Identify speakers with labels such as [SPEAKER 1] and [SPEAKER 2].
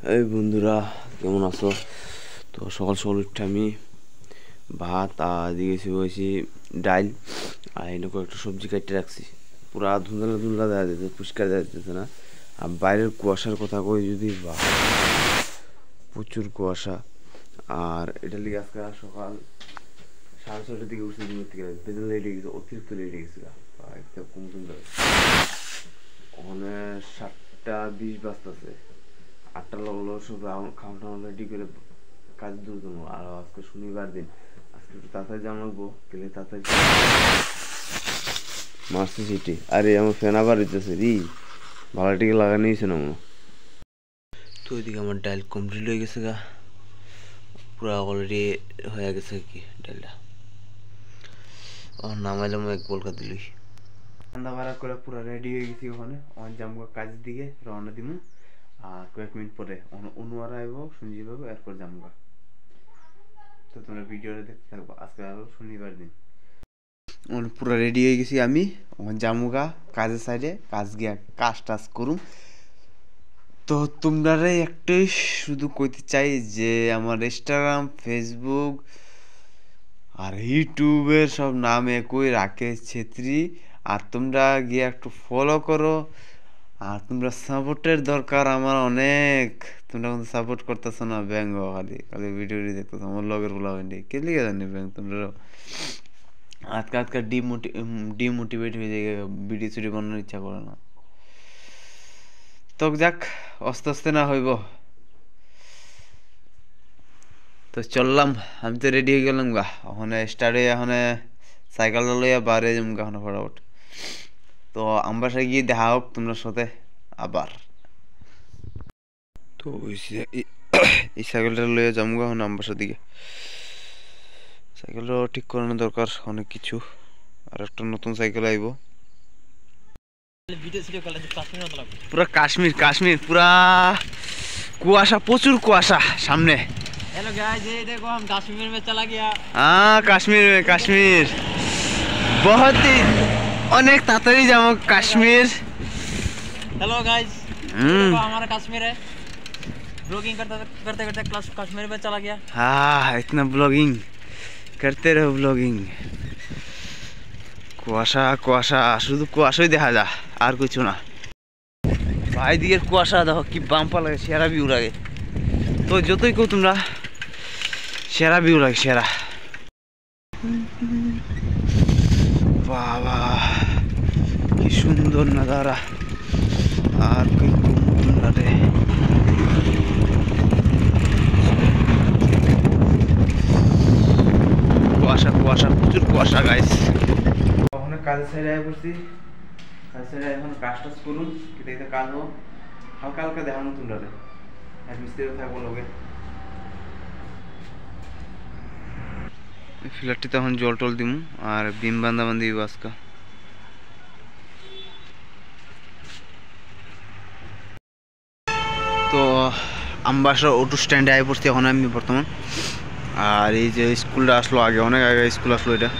[SPEAKER 1] এই বন্ধুরা, কেমন আছো? তো সকাল সকাল উঠে আমি ভাত আর দিয়েছি হয়েছি ডাইল আর এনে কয়েকটা সবজি কাটতে রাখছি। পুরা ধুন্দলা ধুন্দলা দেওয়া যেতে, পরিষ্কার দেওয়া যেতেছে না। আর বাইরের কুয়াশার কথা কই যদি, বা প্রচুর কুয়াশা। আর এটা লিগে আজকে সকাল 6:30টার দিকে উঠছি ঘুমের থেকে, বেতন লেট হয়ে গেছে, অতিরিক্ত লেট হয়ে গেছে। একটা কমতন ওখানে 7:20 বাজতেছে, 8টা লাগলো সব খাওয়া টাওয়া রেডি করে কাজ দ্রুত। আর আজকে শনিবার দিন, আজকে একটু তাড়াতাড়ি জানা লাগবো, গেলে তাড়াতাড়ি মারছে সিটি। আরে আমার ফ্যান আবার হইতেছে রি, ভালো টিকে লাগানো হয়েছে না মনে। তো ওইদিকে আমার ডাইল কমপ্লিট হয়ে গেছে গা, পুরা অলরেডি হয়ে গেছে কি ডাইলটা। নামাইলাম এক বলকা দিলই, ঠান্ডা ভাড়া করে পুরা রেডি হয়ে গেছি। ওখানে অন যাবো কাজের দিকে রওনা দিব। আর কয়েক মিনিট পরে অনুয়ার আইব, সঞ্জীব পাবো, এরপর যাবো। তো তোমরা ভিডিওটা দেখতে থাকবো। আজকে হলো শনিবার দিন, পুরো রেডি হয়ে গেছি আমি। জামুগা কাজের সাইডে কাজ গিয়া কাজ টাজ করুম। তো তোমরা একটাই শুধু কইতে চাই যে আমার ইনস্টাগ্রাম, ফেসবুক আর ইউটিউবের সব নাম একই, রাকেশ ছেত্রী। আর তোমরা গিয়ে একটু ফলো করো। আর তোমরা সাপোর্টের দরকার আমার অনেক। তোমরা কিন্তু সাপোর্ট করতেছো না, ব্যাঙ্গ খালি খালি ভিডিও দেখতেছো আমার লগের বলা হয়নি কে লিখে জানি ব্যাঙ্গ। তোমরা আজকে আজকে ডিমোটিভেট হয়ে যায়, ভিডিও সিডিও বানানোর ইচ্ছা করে না। তো যাক, আস্তে আস্তে না হইব। তো চললাম, আমি তো রেডি হয়ে গেলাম গা। ওখানে স্টার্ট হয়ে ওখানে সাইকেলটা লইয়া বাইরে যাম গা ওখানে ফটাফট। তো আমবাসায় গিয়ে দেখা হোক তোমার সাথে আবার। তো এই সাইকেলটা লইয়া যাম গা এখন আমবাসার দিকে। সাইকেলটা ঠিক করানো দরকার অনেক কিছু। আর একটা নতুন সাইকেল আইব। পুরা কাশ্মীর কাশ্মীর, পুরা কুয়াশা, প্রচুর কুয়াশা সামনে।
[SPEAKER 2] हेलो गाइस, ये देखो हम कश्मीर में चला गया।
[SPEAKER 1] हाँ कश्मीर में, कश्मीर बहुत ही अनेक तातरी जाओ कश्मीर।
[SPEAKER 2] हेलो गाइस, देखो हमारा कश्मीर है। ब्लॉगिंग करते करते करते कश्मीर में चला गया।
[SPEAKER 1] हाँ इतना ब्लॉगिंग करते रहो, ब्लॉगिंग। কুয়াশা কুয়াশা, শুধু কুয়াশাই দেখা যায় আর কিছু না। ভাই দিকের কুয়াশা দেখো কি বাম্পা লাগে, সেরা ভিউ লাগে। তো যতই কেউ তোমরা, সেরা ভিউ লাগে, সেরা। বাবা কি সুন্দর নাজারা। আর কি তোমরা রে, কুয়াশা কুয়াশা, প্রচুর কুয়াশা গাইস। ওখানে কাজের সাইডে আয় পড়ছি, কাজের সাইডে এখন কাজ টাজ করুন, কিন্তু কাজ হোক হালকা হালকা দেখানো তোমরা রে। আর মিস্ত্রিও থাকবো লোকে। ফিলারটি তখন জল টল দিম আর বিম বান্ধা বান্ধি আজকা। তো আমবাসা অটো স্ট্যান্ডে আয় পড়ছি এখন আমি বর্তমান। আর এই যে স্কুলটা আসলো, আগে অনেক আগে স্কুল আসলো এটা।